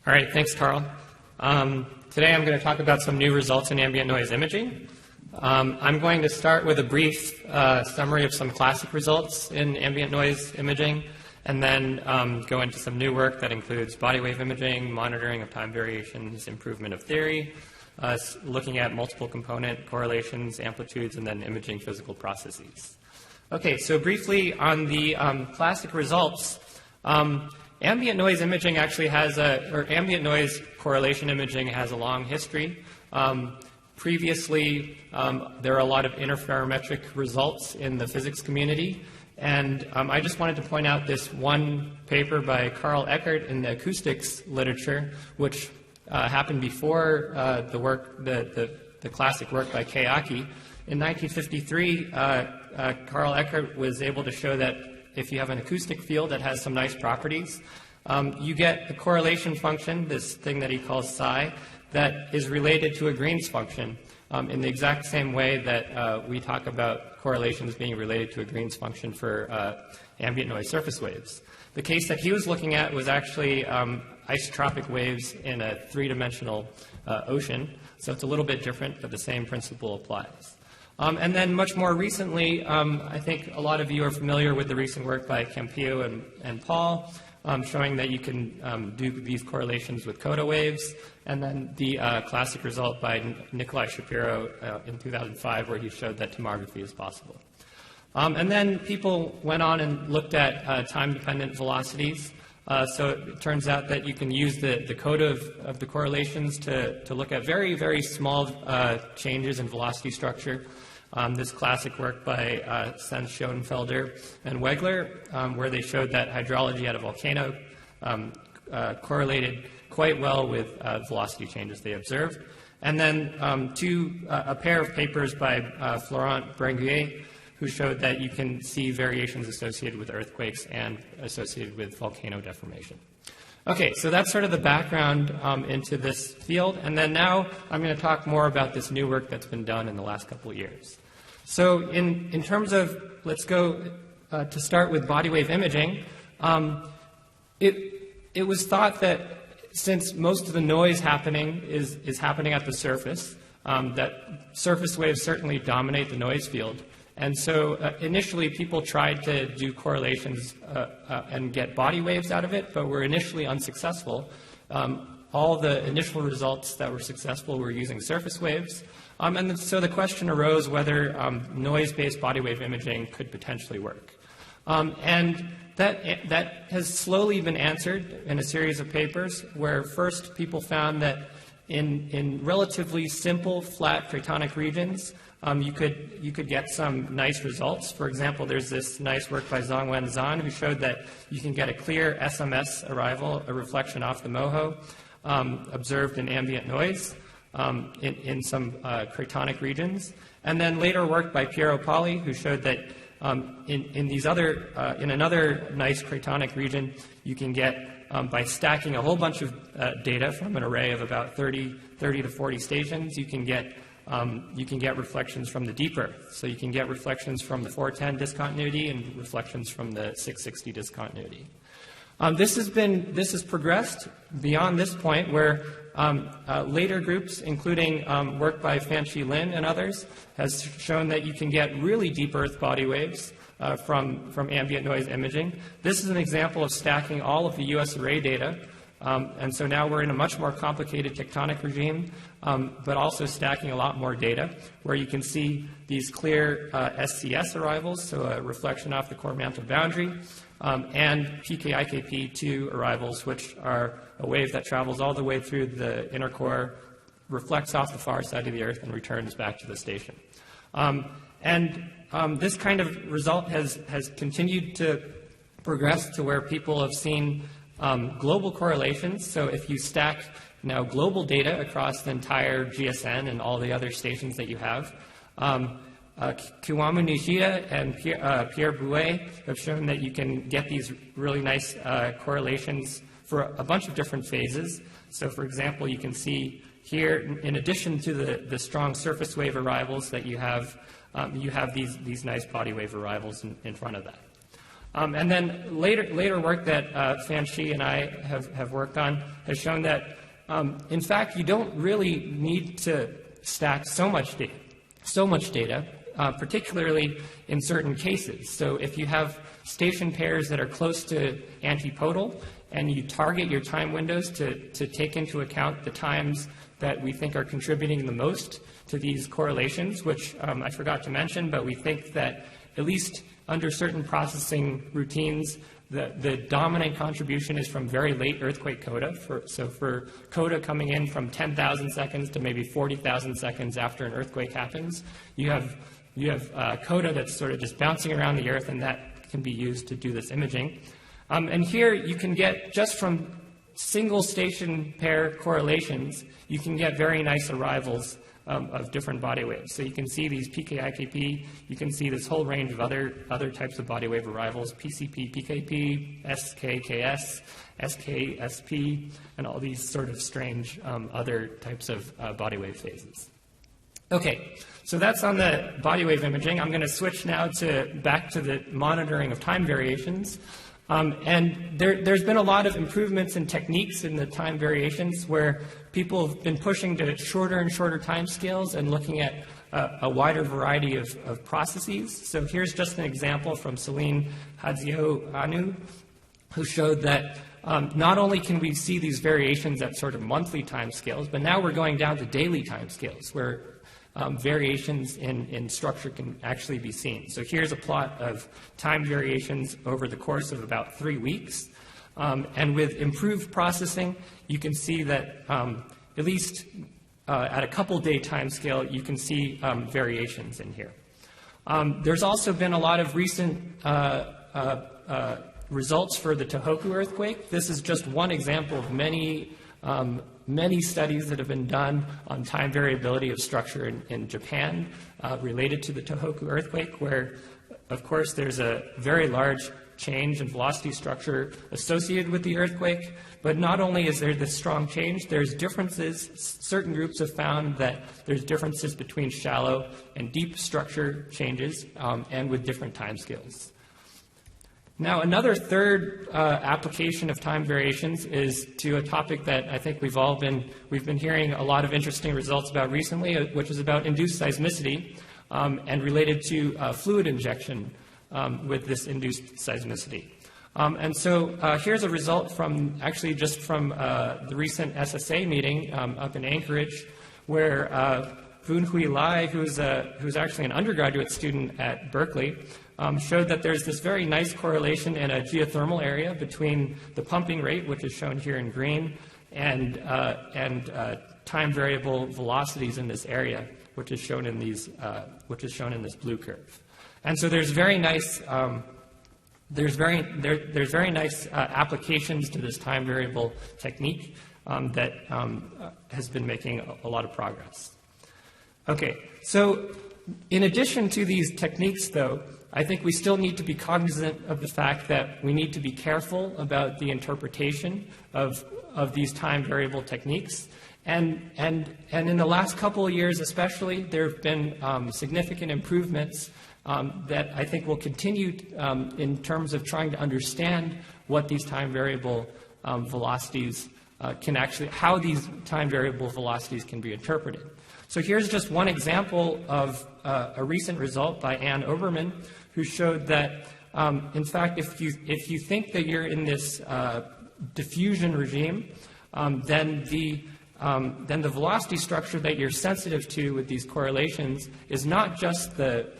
All right, thanks, Carl. Today I'm going to talk about some new results in ambient noise imaging. I'm going to start with a brief summary of some classic results in ambient noise imaging, and then go into some new work that includes body wave imaging, monitoring of time variations, improvement of theory, looking at multiple component correlations, amplitudes, and then imaging physical processes. Okay, so briefly on the classic results, ambient noise imaging actually has ambient noise correlation imaging has a long history. Previously, there are a lot of interferometric results in the physics community, and I just wanted to point out this one paper by Carl Eckert in the acoustics literature, which happened before the classic work by Keiaki. In 1953, Carl Eckert was able to show that if you have an acoustic field that has some nice properties, you get the correlation function, this thing that he calls psi, that is related to a Green's function in the exact same way that we talk about correlations being related to a Green's function for ambient noise surface waves. The case that he was looking at was actually isotropic waves in a three-dimensional ocean, so it's a little bit different, but the same principle applies. And then much more recently, I think a lot of you are familiar with the recent work by Campillo and Paul, showing that you can do these correlations with coda waves, and then the classic result by Nikolai Shapiro in 2005, where he showed that tomography is possible. And then people went on and looked at time-dependent velocities. So it turns out that you can use the coda of the correlations to look at very, very small changes in velocity structure. This classic work by Sens, Schoenfelder, and Wegler, where they showed that hydrology at a volcano correlated quite well with velocity changes they observed. And then a pair of papers by Florent Brenguier, who showed that you can see variations associated with earthquakes and associated with volcano deformation. Okay, so that's sort of the background into this field, and then now I'm going to talk more about this new work that's been done in the last couple of years. So in terms of, let's go to start with body wave imaging, it was thought that since most of the noise happening is happening at the surface, that surface waves certainly dominate the noise field. And so initially people tried to do correlations and get body waves out of it, but were initially unsuccessful. All the initial results that were successful were using surface waves. And so the question arose whether noise-based body wave imaging could potentially work. And that has slowly been answered in a series of papers, where first people found that in relatively simple flat cratonic regions, you could get some nice results. For example, there's this nice work by Zhongwen Zhan, who showed that you can get a clear SMS arrival, a reflection off the moho, observed in ambient noise in some cratonic regions. And then later work by Piero Pali, who showed that in another nice cratonic region, you can get, by stacking a whole bunch of data from an array of about 30 to 40 stations, you can get reflections from the deep Earth. So you can get reflections from the 410 discontinuity and reflections from the 660 discontinuity. This has progressed beyond this point, where later groups, including work by Fanqi Lin and others, has shown that you can get really deep Earth body waves from ambient noise imaging. This is an example of stacking all of the US array data. And so now we're in a much more complicated tectonic regime, but also stacking a lot more data, where you can see these clear SCS arrivals, so a reflection off the core mantle boundary, and PKIKP2 arrivals, which are a wave that travels all the way through the inner core, reflects off the far side of the Earth, and returns back to the station. This kind of result has continued to progress to where people have seen global correlations. So if you stack now global data across the entire GSN and all the other stations that you have, Kiwamu Nishida and Pierre Bouet have shown that you can get these really nice correlations for a bunch of different phases. So for example, you can see here, in addition to the strong surface wave arrivals that you have these nice body wave arrivals in front of that. And then later work that Fan Shi and I have worked on has shown that, in fact, you don't really need to stack so much data, particularly in certain cases. So if you have station pairs that are close to antipodal and you target your time windows to take into account the times that we think are contributing the most to these correlations, which I forgot to mention, but we think that at least under certain processing routines, the dominant contribution is from very late earthquake coda. So for coda coming in from 10,000 seconds to maybe 40,000 seconds after an earthquake happens, you have coda that's sort of just bouncing around the earth, and that can be used to do this imaging. And here you can get, just from single station pair correlations, you can get very nice arrivals of different body waves. So you can see these PKIKP, you can see this whole range of other types of body wave arrivals, PCP, PKP, SKKS, SKSP, and all these sort of strange other types of body wave phases. Okay, so that's on the body wave imaging. I'm going to switch now back to the monitoring of time variations. And there's been a lot of improvements in techniques in the time variations where people have been pushing to shorter and shorter time scales and looking at a wider variety of processes. So here's just an example from Celine Hadzio-Anu, who showed that not only can we see these variations at sort of monthly time scales, but now we're going down to daily time scales where variations in structure can actually be seen. So here's a plot of time variations over the course of about 3 weeks. And with improved processing, you can see that at least at a couple-day time scale, you can see variations in here. There's also been a lot of recent results for the Tohoku earthquake. This is just one example of many studies that have been done on time variability of structure in Japan related to the Tohoku earthquake, where, of course, there's a very large change in velocity structure associated with the earthquake. But not only is there this strong change, there's differences. Certain groups have found that there's differences between shallow and deep structure changes and with different timescales. Now, another third application of time variations is to a topic that I think we've been hearing a lot of interesting results about recently, which is about induced seismicity and related to fluid injection with this induced seismicity. And so here's a result from the recent SSA meeting up in Anchorage, where Boon-Hui Lai, who's actually an undergraduate student at Berkeley, showed that there's this very nice correlation in a geothermal area between the pumping rate, which is shown here in green, and time variable velocities in this area, which is shown in this blue curve. And so there's very nice applications to this time variable technique that has been making a lot of progress. Okay, so in addition to these techniques, though, I think we still need to be cognizant of the fact that we need to be careful about the interpretation of these time variable techniques. And in the last couple of years especially, there have been significant improvements that I think will continue in terms of trying to understand what these time variable velocities how these time variable velocities can be interpreted. So here's just one example of a recent result by Ann Oberman, who showed that, in fact, if you think that you're in this diffusion regime, then the velocity structure that you're sensitive to with these correlations is not just the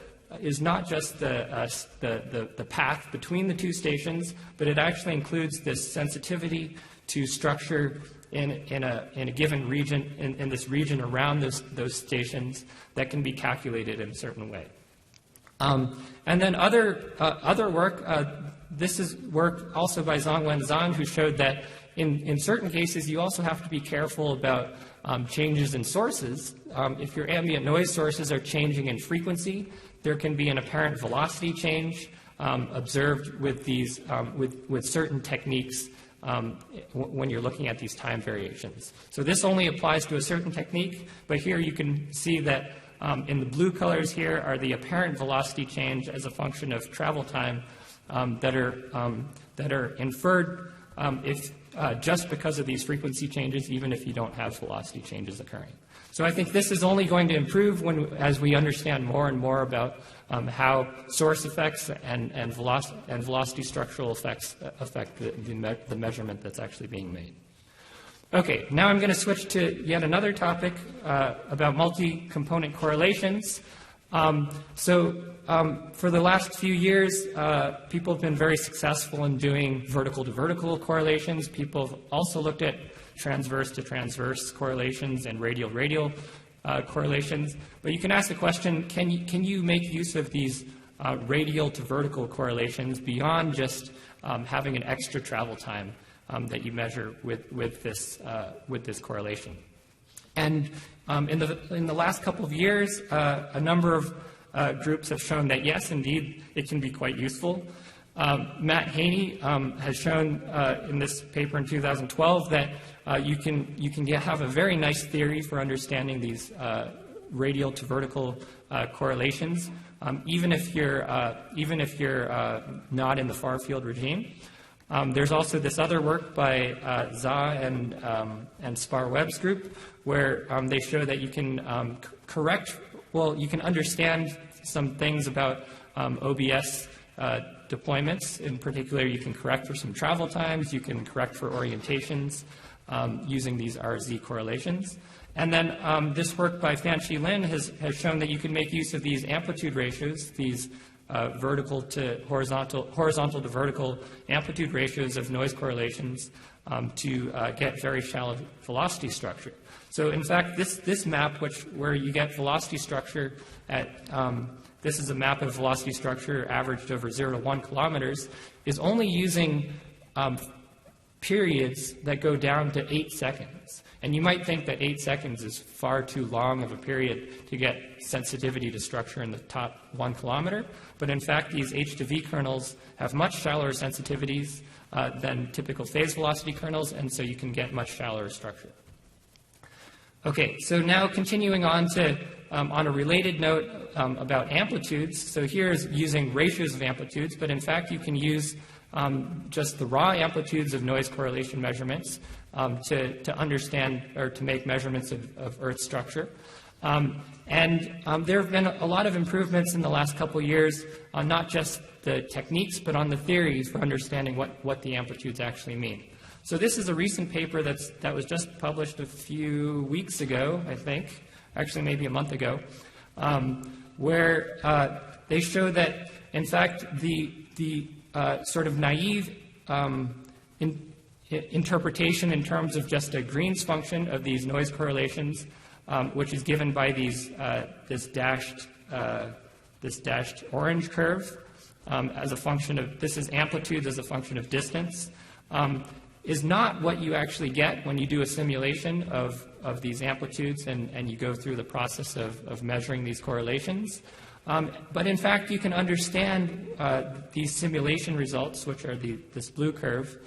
path between the two stations, but it actually includes this sensitivity to structure in a given region, in this region around those stations that can be calculated in a certain way. And then other work, this is work also by Zhongwen Zhan, who showed that in certain cases you also have to be careful about changes in sources. If your ambient noise sources are changing in frequency, there can be an apparent velocity change observed with these with certain techniques when you're looking at these time variations. So this only applies to a certain technique, but here you can see that in the blue colors here are the apparent velocity change as a function of travel time that are inferred if just because of these frequency changes, even if you don't have velocity changes occurring. So I think this is only going to improve as we understand more and more about how source effects and velocity structural effects affect the measurement that's actually being made. Okay, now I'm going to switch to yet another topic about multi-component correlations. For the last few years, people have been very successful in doing vertical-to-vertical correlations. People have also looked at transverse-to-transverse correlations and radial-radial correlations. But you can ask the question, can you make use of these radial-to-vertical correlations beyond just having an extra travel time that you measure with this correlation? And in the last couple of years, a number of groups have shown that yes, indeed, it can be quite useful. Matt Haney has shown in this paper in 2012 that you can have a very nice theory for understanding these radial to vertical correlations, even if you're not in the far field regime. There's also this other work by Zha and Spar-Webb's group, where they show that you can you can understand some things about OBS deployments. In particular, you can correct for some travel times, you can correct for orientations using these RZ correlations. And then this work by Fan-Chi Lin has shown that you can make use of these amplitude ratios, these vertical to horizontal to vertical amplitude ratios of noise correlations to get very shallow velocity structure. So in fact, this map, where you get velocity structure at, this is a map of velocity structure averaged over 0 to 1 kilometers, is only using periods that go down to 8 seconds. And you might think that 8 seconds is far too long of a period to get sensitivity to structure in the top 1 kilometer. But in fact, these H to V kernels have much shallower sensitivities than typical phase velocity kernels, and so you can get much shallower structure. Okay, so now continuing on to, on a related note about amplitudes. So here's using ratios of amplitudes, but in fact you can use just the raw amplitudes of noise correlation measurements to understand or to make measurements of Earth structure. There have been a lot of improvements in the last couple of years on not just the techniques, but on the theories for understanding what the amplitudes actually mean. So this is a recent paper that was just published a few weeks ago, I think, actually maybe a month ago, where they show that, in fact, the sort of naive interpretation in terms of just a Green's function of these noise correlations, which is given by this dashed orange curve as a function of, this is amplitudes as a function of distance, is not what you actually get when you do a simulation of these amplitudes and you go through the process of measuring these correlations. But in fact, you can understand these simulation results, which are this blue curve,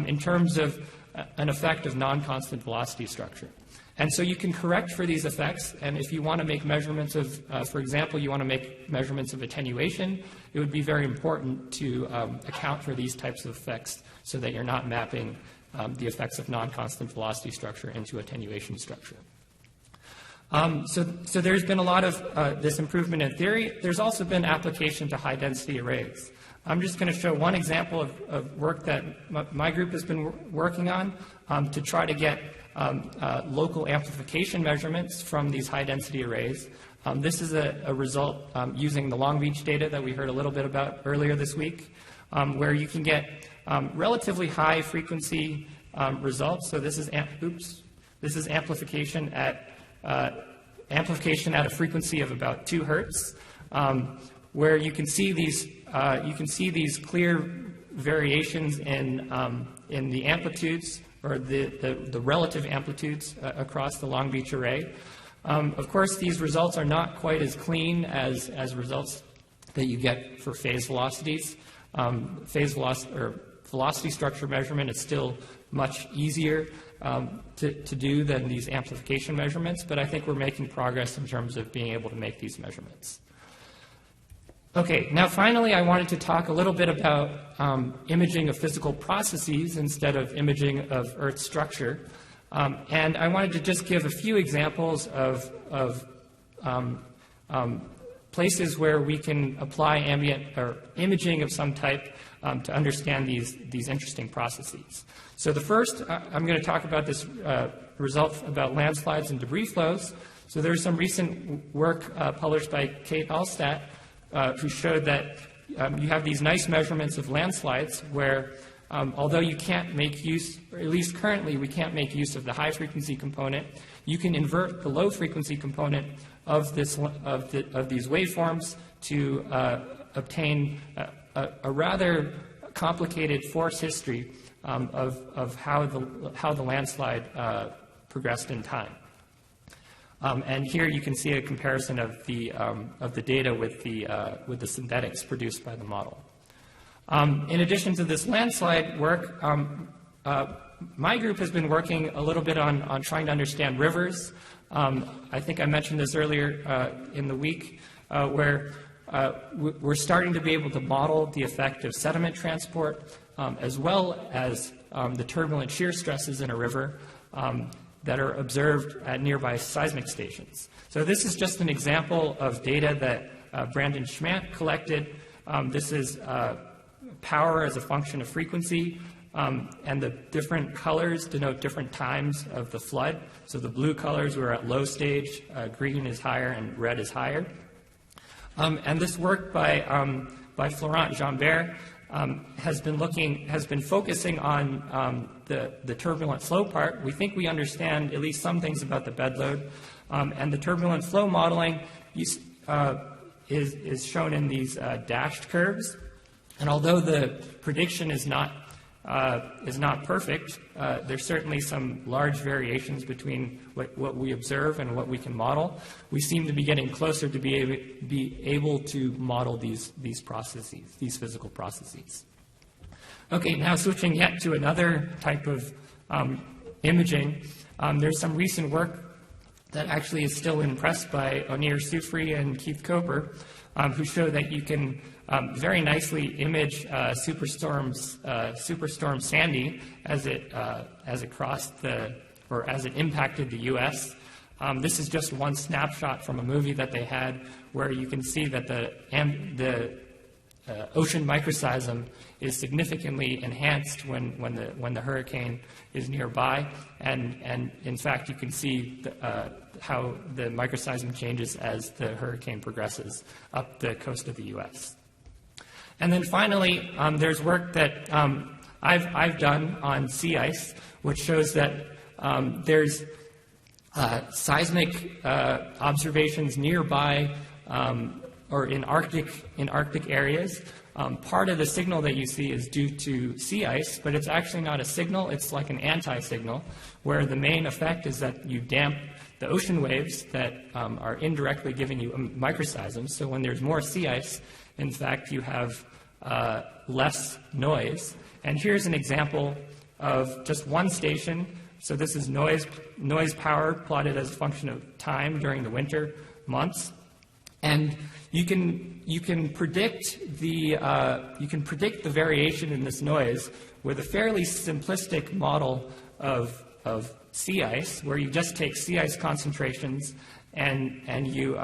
in terms of an effect of non-constant velocity structure. And so you can correct for these effects, and if you want to make measurements of, for example, you want to make measurements of attenuation, it would be very important to account for these types of effects so that you're not mapping the effects of non-constant velocity structure into attenuation structure. So there's been a lot of this improvement in theory. There's also been application to high-density arrays. I'm just going to show one example of work that my group has been working on to try to get local amplification measurements from these high-density arrays. This is a result using the Long Beach data that we heard a little bit about earlier this week, where you can get relatively high frequency results. So this is amplification at a frequency of about 2 hertz, where you can see these clear variations in the amplitudes or the relative amplitudes across the Long Beach array. Of course, these results are not quite as clean as results that you get for phase velocities. Phase velocity or velocity structure measurement is still much easier to do than these amplification measurements, but I think we're making progress in terms of being able to make these measurements. Okay, now finally I wanted to talk a little bit about imaging of physical processes instead of imaging of Earth's structure. And I wanted to just give a few examples of places where we can apply ambient or imaging of some type to understand these interesting processes. So the first, I'm going to talk about this result about landslides and debris flows. So there's some recent work published by Kate Allstat who showed that you have these nice measurements of landslides where although you can't make use, or at least currently we can't make use of the high frequency component, you can invert the low frequency component of these waveforms to obtain a rather complicated force history of how the landslide progressed in time. And here you can see a comparison of the data with the synthetics produced by the model. In addition to this landslide work, my group has been working a little bit on trying to understand rivers. I think I mentioned this earlier in the week, where we're starting to be able to model the effect of sediment transport as well as the turbulent shear stresses in a river that are observed at nearby seismic stations. So this is just an example of data that Brandon Schmant collected. This is power as a function of frequency, and the different colors denote different times of the flood. So the blue colors were at low stage, green is higher, and red is higher. And this work by Florent Jambert has been focusing on the turbulent flow part. We think we understand at least some things about the bed load, and the turbulent flow modeling is shown in these dashed curves. And although the prediction is not perfect, there's certainly some large variations between what we observe and what we can model. We seem to be getting closer to be able to model these processes, these physical processes. Okay, now switching yet to another type of imaging, there's some recent work that actually is still in press by Onir Soufri and Keith Koper, who show that you can very nicely image Superstorm Sandy as it crossed as it impacted the U.S. This is just one snapshot from a movie that they had where you can see that the ocean microseism is significantly enhanced when the hurricane is nearby, and in fact you can see how the microseism changes as the hurricane progresses up the coast of the U.S. And then finally, there's work that I've done on sea ice, which shows that there's seismic observations nearby or in Arctic areas. Part of the signal that you see is due to sea ice, but it's actually not a signal. It's like an anti-signal, where the main effect is that you damp the ocean waves that are indirectly giving you microseisms. So when there's more sea ice, in fact, you have less noise. And here's an example of just one station. So this is noise power plotted as a function of time during the winter months. And you can predict the variation in this noise with a fairly simplistic model of sea ice, where you just take sea ice concentrations and you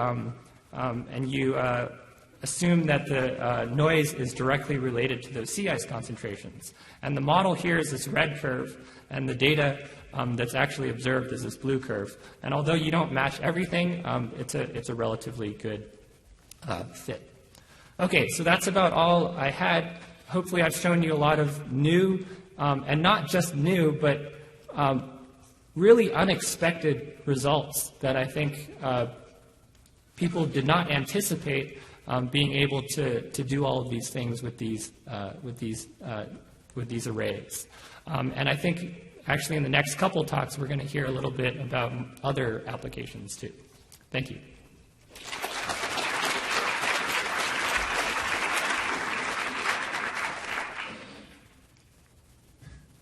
assume that the noise is directly related to those sea ice concentrations. And the model here is this red curve, and the data that's actually observed is this blue curve. And although you don't match everything, it's a relatively good fit. Okay, so that's about all I had. Hopefully I've shown you a lot of new, and not just new, but really unexpected results that I think people did not anticipate being able to do all of these things with these arrays. And I think actually in the next couple talks we're going to hear a little bit about other applications too. Thank you.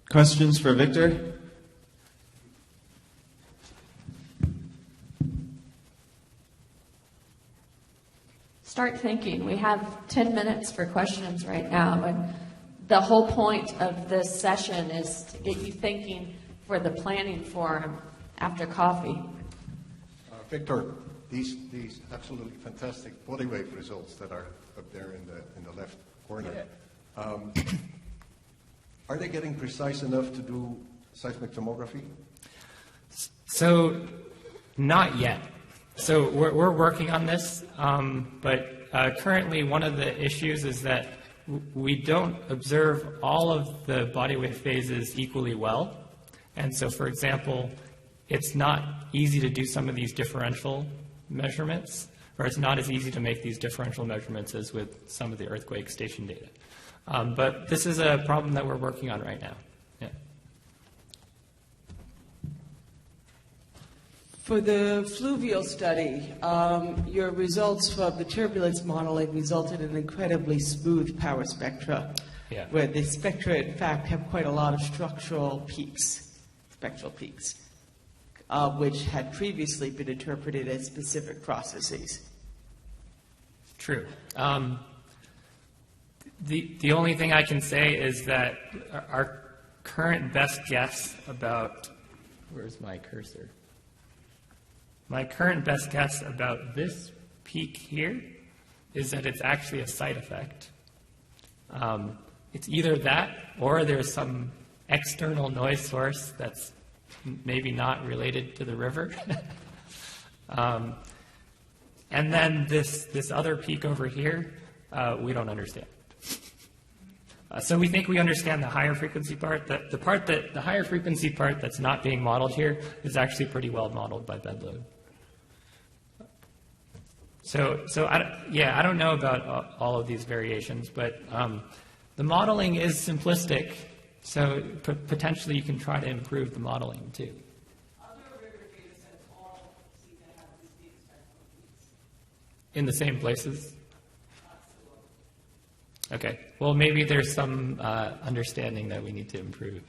Questions for Victor? start thinking. We have 10 minutes for questions right now, and the whole point of this session is to get you thinking for the planning forum after coffee. Victor, these absolutely fantastic body wave results that are up there in the left corner, are they getting precise enough to do seismic tomography? So, not yet. So we're working on this, but currently one of the issues is that we don't observe all of the body wave phases equally well. And so, for example, it's not easy to do some of these differential measurements, or it's not as easy to make these differential measurements as with some of the earthquake station data. But this is a problem that we're working on right now. Yeah. For the fluvial study, your results from the turbulence modeling resulted in incredibly smooth power spectra, where the spectra, in fact, have quite a lot of structural peaks, spectral peaks, which had previously been interpreted as specific processes. True. The only thing I can say is that our current best guess about, where's my cursor? My current best guess about this peak here is that it's actually a side effect. It's either that or there's some external noise source that's maybe not related to the river. And then this other peak over here, we don't understand. So we think we understand the higher frequency part. The higher frequency part that's not being modeled here is actually pretty well modeled by bedload. So I don't know about all of these variations, but the modeling is simplistic, so potentially you can try to improve the modeling too. In the same places? Okay. Well, maybe there's some understanding that we need to improve.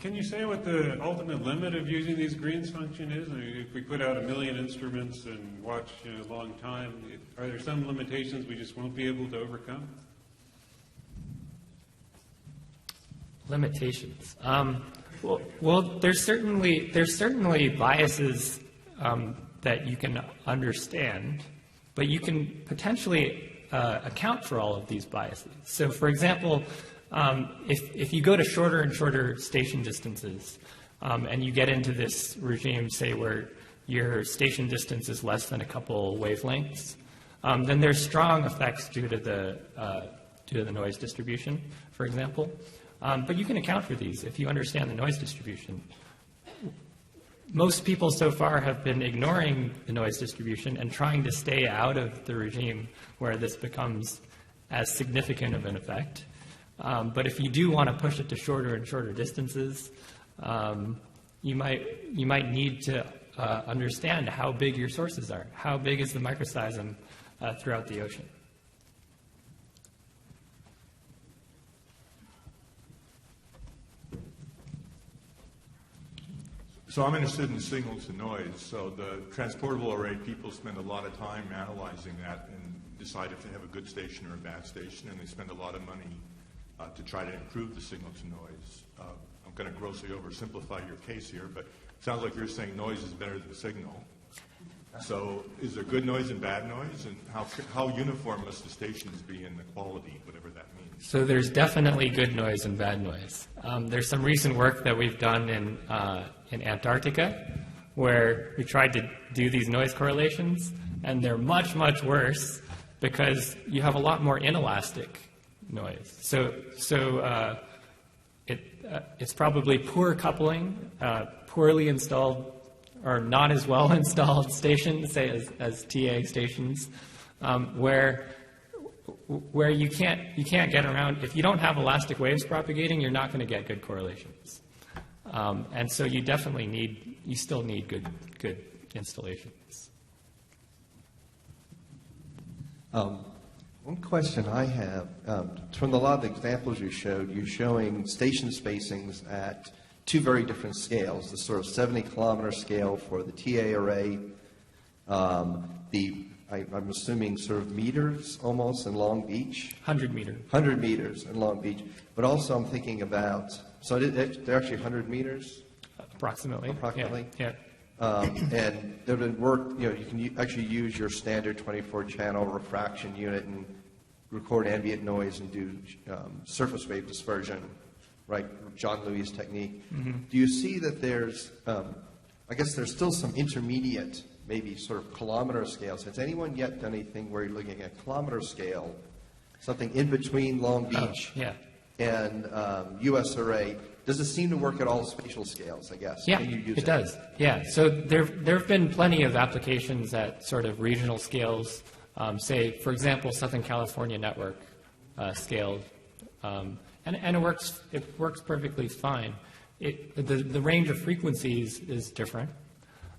Can you say what the ultimate limit of using these greens function is? I mean, if we put out 1 million instruments and watch a long time, are there some limitations we just won't be able to overcome? Limitations. Well, there's certainly biases that you can understand, but you can potentially account for all of these biases. So, for example, if you go to shorter and shorter station distances, and you get into this regime, say, where your station distance is less than a couple wavelengths, then there's strong effects due to the noise distribution, for example. But you can account for these if you understand the noise distribution. Most people so far have been ignoring the noise distribution and trying to stay out of the regime where this becomes as significant of an effect. But if you do want to push it to shorter and shorter distances, you might need to understand how big your sources are. How big is the microseism throughout the ocean? So I'm interested in signal to noise. So the transportable array, people spend a lot of time analyzing that and decide if they have a good station or a bad station, and they spend a lot of money to try to improve the signal to noise. I'm going to grossly oversimplify your case here, but it sounds like you're saying noise is better than signal. So is there good noise and bad noise, and how uniform must the stations be in the quality, whatever that means? So there's definitely good noise and bad noise. There's some recent work that we've done in Antarctica where we tried to do these noise correlations, and they're much, much worse because you have a lot more inelastic noise. So it's probably poor coupling, poorly installed or not as well installed stations, say as TA stations, where you can't get around. If you don't have elastic waves propagating, you're not going to get good correlations. And so you still need good installations. One question I have, from a lot of the examples you showed, you're showing station spacings at two very different scales, the sort of 70-kilometer scale for the TA array, I'm assuming sort of meters almost in Long Beach. 100 meter. 100 meters in Long Beach. But also I'm thinking about, so they're actually 100 meters? Approximately. Approximately? Yeah. And there would work, you can actually use your standard 24-channel refraction unit and record ambient noise and do surface wave dispersion, right? John Lewis technique. Mm-hmm. Do you see that there's, I guess there's still some intermediate, maybe sort of kilometer scales. Has anyone yet done anything where you're looking at kilometer scale, something in between Long Beach and US array? Does it seem to work at all spatial scales, I guess? Yeah, Can you use it does. Yeah, so there have been plenty of applications at sort of regional scales, say, for example, Southern California network scaled, and it works perfectly fine. The range of frequencies is different,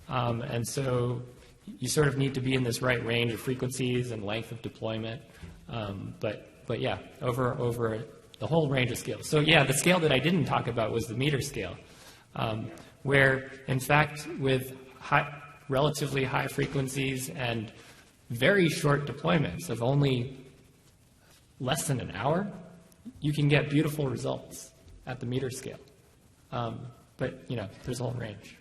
and so you sort of need to be in this right range of frequencies and length of deployment, but yeah, over the whole range of scales. So yeah, the scale that I didn't talk about was the meter scale, where in fact with relatively high frequencies and very short deployments of only less than an hour, you can get beautiful results at the meter scale. But there's a whole range.